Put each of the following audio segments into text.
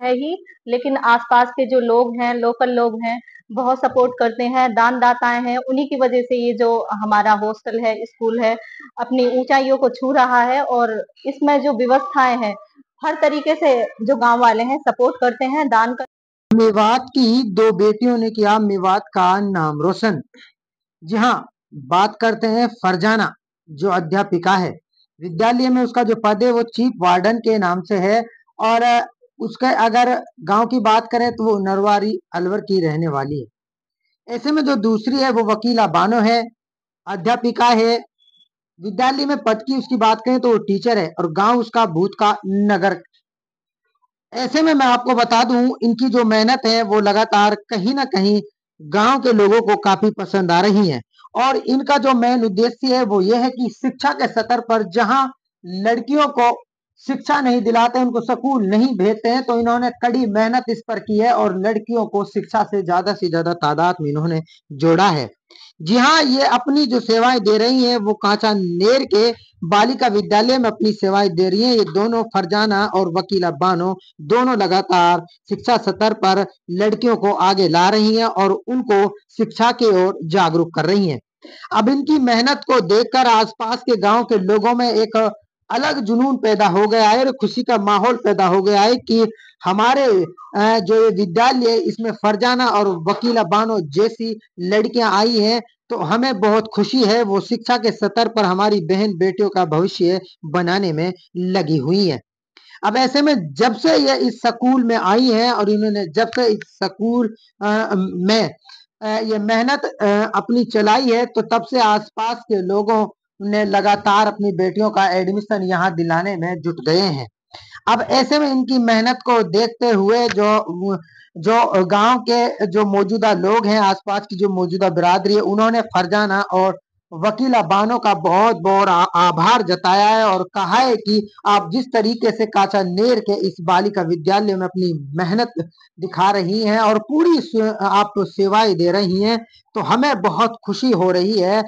है ही, लेकिन आसपास के जो लोग हैं, लोकल लोग हैं, बहुत सपोर्ट करते हैं, दान-दाताएँ हैं, उन्हीं की वजह से ये जो हमारा हॉस्टल है, स्कूल है, अपनी ऊँचाइयों को छू रहा है और इसमें जो व्यवस्थाएँ हैं, हर तरीके से जो गाँव वाले हैं सपोर्ट करते हैं, दान कर मेवात की दो बेटियों ने किया मेवात का नाम रोशन। जी हाँ, बात करते हैं फरजाना, जो अध्यापिका है विद्यालय में। उसका जो पद है वो चीफ वार्डन के नाम से है। और उसके अगर गांव की बात करें तो वो नरवारी अलवर की रहने वाली है। ऐसे में जो दूसरी है वो वकीला बानो है, अध्यापिका है। विद्यालय में पद की उसकी बात करें तो वो टीचर है और गांव उसका भूत का नगर। ऐसे में मैं आपको बता दूं, इनकी जो मेहनत है वो लगातार कहीं ना कहीं गांव के लोगों को काफी पसंद आ रही है। और इनका जो मेन उद्देश्य है वो ये है कि शिक्षा के स्तर पर जहां लड़कियों को शिक्षा नहीं दिलाते, उनको स्कूल नहीं भेजते हैं, तो इन्होंने कड़ी मेहनत इस पर की है और लड़कियों को शिक्षा से ज्यादा तादाद में इन्होंने जोड़ा है। जी हाँ, ये अपनी जो सेवाएं दे रही हैं वो कांचा नेर के बालिका विद्यालय में अपनी सेवाएं दे रही हैं। ये दोनों फरजाना और वकीला बानो दोनों लगातार शिक्षा स्तर पर लड़कियों को आगे ला रही हैं और उनको शिक्षा की ओर जागरूक कर रही हैं। अब इनकी मेहनत को देखकर आसपास के गांव के लोगों में एक अलग जुनून पैदा हो गया है और खुशी का माहौल पैदा हो गया है कि हमारे जो ये विद्यालय इसमें फरजाना और वकीला बानो जैसी लड़कियां आई हैं, तो हमें बहुत खुशी है। वो शिक्षा के स्तर पर हमारी बहन बेटियों का भविष्य बनाने में लगी हुई है। अब ऐसे में जब से ये इस स्कूल में आई हैं और इन्होंने जब से इस स्कूल में ये मेहनत अपनी चलाई है, तो तब से आसपास के लोगों ने लगातार अपनी बेटियों का एडमिशन यहाँ दिलाने में जुट गए हैं। अब ऐसे में इनकी मेहनत को देखते हुए जो जो गांव के जो मौजूदा लोग हैं, आसपास की जो मौजूदा बिरादरी है, उन्होंने फरजाना और वकीला बानो का बहुत बहुत आभार जताया है और कहा है कि आप जिस तरीके से काचा नेर के इस बालिका विद्यालय में अपनी मेहनत दिखा रही हैं और पूरी आप सेवाएं दे रही हैं, तो हमें बहुत खुशी हो रही है।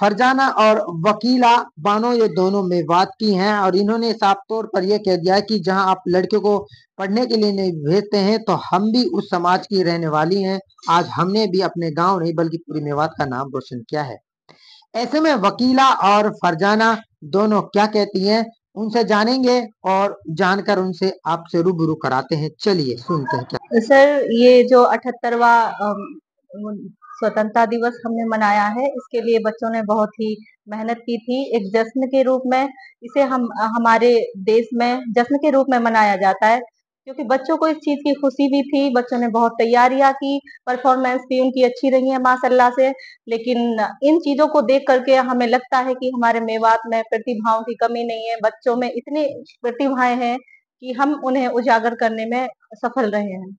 फरजाना और वकीला बानो ये दोनों मेवात की हैं और इन्होंने साफ तौर पर यह कह दिया है कि जहां आप लड़के को पढ़ने के लिए नहीं भेजते हैं, तो हम भी उस समाज की रहने वाली हैं। आज हमने भी अपने गांव नहीं बल्कि पूरी मेवात का नाम रोशन किया है। ऐसे में वकीला और फरजाना दोनों क्या कहती हैं, उनसे जानेंगे और जानकर उनसे आपसे रूबरू कराते हैं। चलिए सुनते हैं क्या। सर, ये जो 78वां स्वतंत्रता दिवस हमने मनाया है, इसके लिए बच्चों ने बहुत ही मेहनत की थी। एक जश्न के रूप में इसे हम हमारे देश में जश्न के रूप में मनाया जाता है, क्योंकि बच्चों को इस चीज की खुशी भी थी। बच्चों ने बहुत तैयारियां की, परफॉर्मेंस भी उनकी अच्छी रही है माशाल्लाह से। लेकिन इन चीजों को देख करके हमें लगता है कि हमारे मेवात में प्रतिभाओं की कमी नहीं है। बच्चों में इतनी प्रतिभाएं हैं कि हम उन्हें उजागर करने में सफल रहे हैं।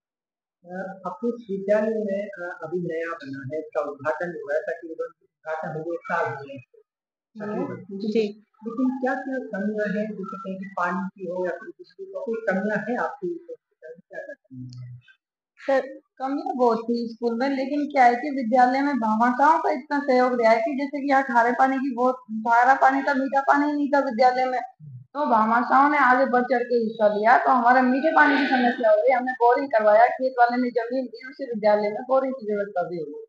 अपने विद्यालय में अभी नया बना है, इसका उद्घाटन हुआ है, तकरीबन उद्घाटन हुए साल हुए तकरीबन। जी। लेकिन क्या क्या कमियां हैं, जैसे कहीं की पानी की हो या फिर बिजली की, कोई कमियां है आपकी विद्यालय में? क्या क्या कमियां हैं? सर, कमियां बहुत थी स्कूल में, लेकिन क्या है कि विद्यालय में भामाशाहों का इतना सहयोग रहा है कि जैसे कि यहाँ खारे पानी की बहुत खारा पानी था, मीठा पानी नहीं था विद्यालय में, तो भामाशाहों ने आगे बढ़ चढ़ के हिस्सा लिया। तो हमारे मीठे पानी की समस्या हो गई, हमने बोरिंग करवाया, खेत वाले ने जमीन दी, उसी विद्यालय में बोरिंग की व्यवस्था भी हुई।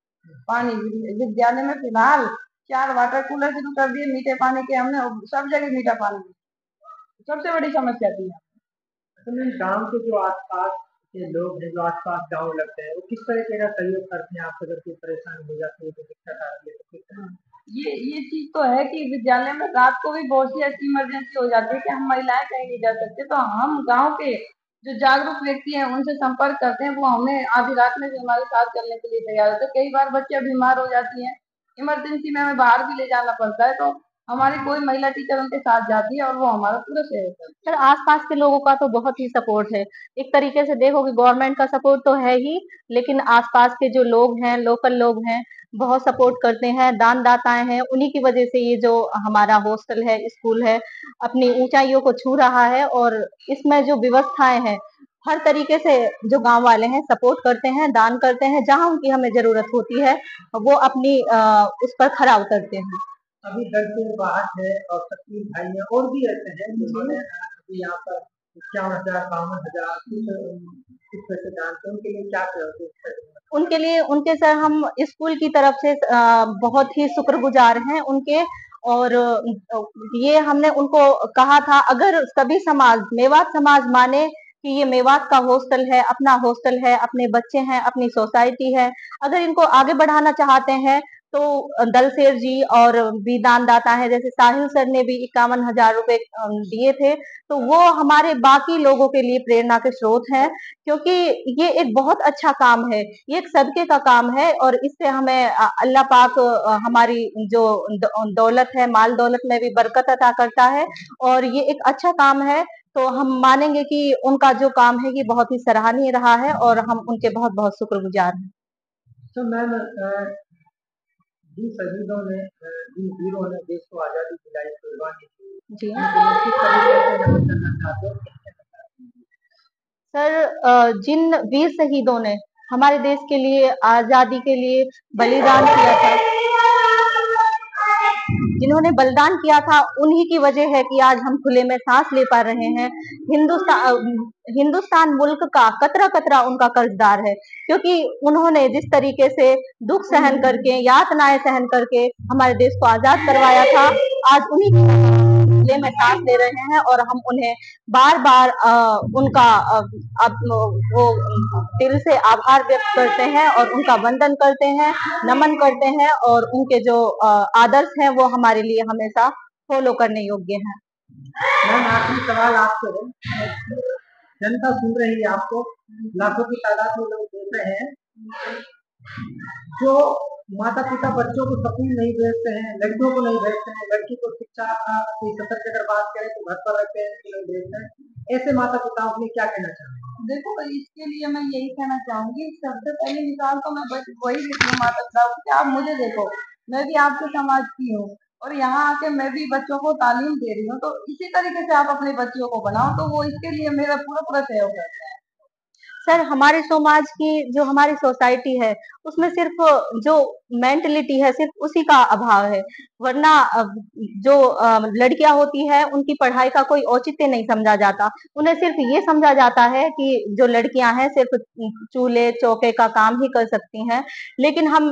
पानी विद्यालय में फिलहाल 4 वाटर कूलर शुरू कर दिए मीठे पानी के हमने, सब जगह मीठा पानी। सबसे बड़ी समस्या थी। तो गांव के जो आसपास के लोग हैं, जो आसपास गांव लगते हैं, वो किस तरीके का सहयोग करते हैं? आप अगर कोई परेशानी हो जाती है, तो दिक्कत आती है, तो किस तरह? ये चीज तो है कि विद्यालय में रात को भी बहुत सी ऐसी इमरजेंसी हो जाती है कि हम महिलाएं कहीं नहीं जा सकते, तो हम गांव के जो जागरूक व्यक्ति हैं उनसे संपर्क करते हैं। वो हमें आधी रात में भी हमारे साथ चलने के लिए तैयार होते हैं। कई बार बच्चे बीमार हो जाती हैं, इमरजेंसी में हमें बाहर भी ले जाना पड़ता है, तो हमारी कोई महिला टीचर उनके साथ जाती है और वो हमारा पूरा सहयोग करती है। सर, आसपास के लोगों का तो बहुत ही सपोर्ट है। एक तरीके से देखो कि गवर्नमेंट का सपोर्ट तो है ही, लेकिन आसपास के जो लोग हैं, लोकल लोग हैं, बहुत सपोर्ट करते हैं, दान-दाताएँ हैं, उन्हीं की वजह से ये जो हमारा हॉस्टल है, स्कूल है, अपनी ऊँचाइयों को छू रहा है और इसमें जो व्यवस्थाएँ हैं, हर तरीके से जो गाँव वाले हैं सपोर्ट करते हैं, दान करते हैं, जहाँ उनकी हमें ज़रूरत होती है, वो अपनी उस पर खरा उतरते हैं। अभी घर से बाहर है और 25 भाई हैं और भी ऐसे हैं जिन्होंने अभी यहाँ पर 51,000 52,000 कुछ पैसे जानते हैं, उनके लिए क्या उनके लिए उनके सर हम स्कूल की तरफ से बहुत ही शुक्रगुजार हैं उनके। और ये हमने उनको कहा था, अगर सभी समाज, मेवात समाज माने कि ये मेवात का हॉस्टल है, अपना हॉस्टल है, अपने बच्चे हैं, अपनी सोसाइटी है, अगर इनको आगे बढ़ाना चाहते हैं तो दलसेर जी और भी दानदाता है, जैसे साहिल सर ने भी 51,000 रुपए दिए थे, तो वो हमारे बाकी लोगों के लिए प्रेरणा के स्रोत हैं, क्योंकि ये एक बहुत अच्छा काम है, ये एक सदके का काम है और इससे हमें अल्लाह पाक हमारी जो दौलत है, माल दौलत में भी बरकत अता करता है और ये एक अच्छा काम है। तो हम मानेंगे कि उनका जो काम है ये बहुत ही सराहनीय रहा है और हम उनके बहुत बहुत शुक्रगुजार हैं। तो मैम, जिन शहीदों ने, जिन वीरों ने देश को आजादी दिलाई, कुर्बानी दी, जी किस तरीके से नमन करना चाहते हो? सर, जिन वीर शहीदों ने हमारे देश के लिए, आजादी के लिए बलिदान किया था, जिन्होंने बलिदान किया था, उन्हीं की वजह है कि आज हम खुले में सांस ले पा रहे हैं। हिंदुस्तान मुल्क का कतरा कतरा उनका कर्जदार है, क्योंकि उन्होंने जिस तरीके से दुख सहन करके, यातनाएं सहन करके हमारे देश को आजाद करवाया था, आज उन्हीं की खुले में सांस ले रहे हैं और हम उन्हें बार बार उनका वो दिल से आभार व्यक्त करते हैं और उनका वंदन करते हैं, नमन करते हैं और उनके जो आदर्श हैं वो हमारे लिए हमेशा फॉलो करने योग्य हैं। मैम, आखिरी सवाल आपसे है, जनता सुन रही है आपको, लाखों की तादाद में लोग देख रहे हैं, जो माता पिता बच्चों को स्कूल नहीं भेजते हैं, लड़कियों को नहीं भेजते हैं, लड़की को शिक्षा की सतर की अगर बात करें तो घर पर रखते हैं, नहीं भेजते हैं, ऐसे माता पिताओं के लिए क्या कहना चाहेंगे? देखो, इसके लिए मैं यही कहना चाहूंगी, सबसे पहली मिसाल तो मैं बस वही देती हूँ माता पिता को कि आप मुझे देखो, मैं भी आपके समाज की हूँ और यहाँ आके मैं भी बच्चों को तालीम दे रही हूँ, तो इसी तरीके से आप अपने बच्चों को बनाओ, तो वो इसके लिए मेरा पूरा पूरा सहयोग करते हैं। सर, हमारे समाज की जो हमारी सोसाइटी है उसमें सिर्फ जो मेंटलिटी है सिर्फ उसी का अभाव है, वरना जो लड़कियां होती है उनकी पढ़ाई का कोई औचित्य नहीं समझा जाता, उन्हें सिर्फ ये समझा जाता है कि जो लड़कियां हैं सिर्फ चूल्हे चौके का काम ही कर सकती हैं। लेकिन हम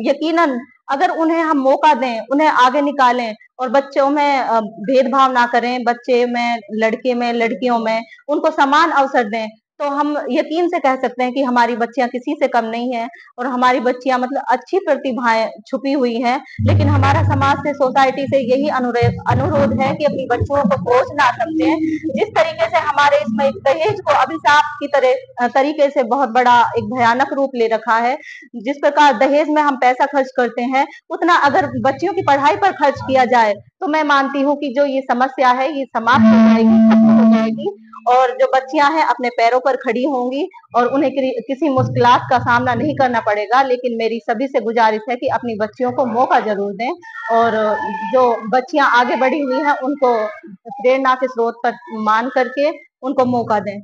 यकीनन अगर उन्हें हम मौका दें, उन्हें आगे निकालें और बच्चों में भेदभाव ना करें, बच्चे में, लड़के में, लड़कियों में उनको समान अवसर दें, तो हम यकीन से कह सकते हैं कि हमारी बच्चियां किसी से कम नहीं है और हमारी बच्चियां मतलब अच्छी प्रतिभाएं छुपी हुई हैं। लेकिन हमारा समाज से, सोसाइटी से यही अनुरोध है कि अपनी बच्चियों को बोझ ना समझें। जिस तरीके से हमारे इसमें दहेज को अभिशाप की तरह तरीके से बहुत बड़ा एक भयानक रूप ले रखा है, जिस प्रकार दहेज में हम पैसा खर्च करते हैं, उतना अगर बच्चियों की पढ़ाई पर खर्च किया जाए तो मैं मानती हूँ कि जो ये समस्या है ये समाप्त हो जाएगी, खत्म हो जाएगी और जो बच्चियां हैं अपने पैरों पर खड़ी होंगी और उन्हें किसी मुश्किलात का सामना नहीं करना पड़ेगा। लेकिन मेरी सभी से गुजारिश है कि अपनी बच्चियों को मौका जरूर दें और जो बच्चियां आगे बढ़ी हुई हैं उनको प्रेरणा के स्रोत पर मान करके उनको मौका दें।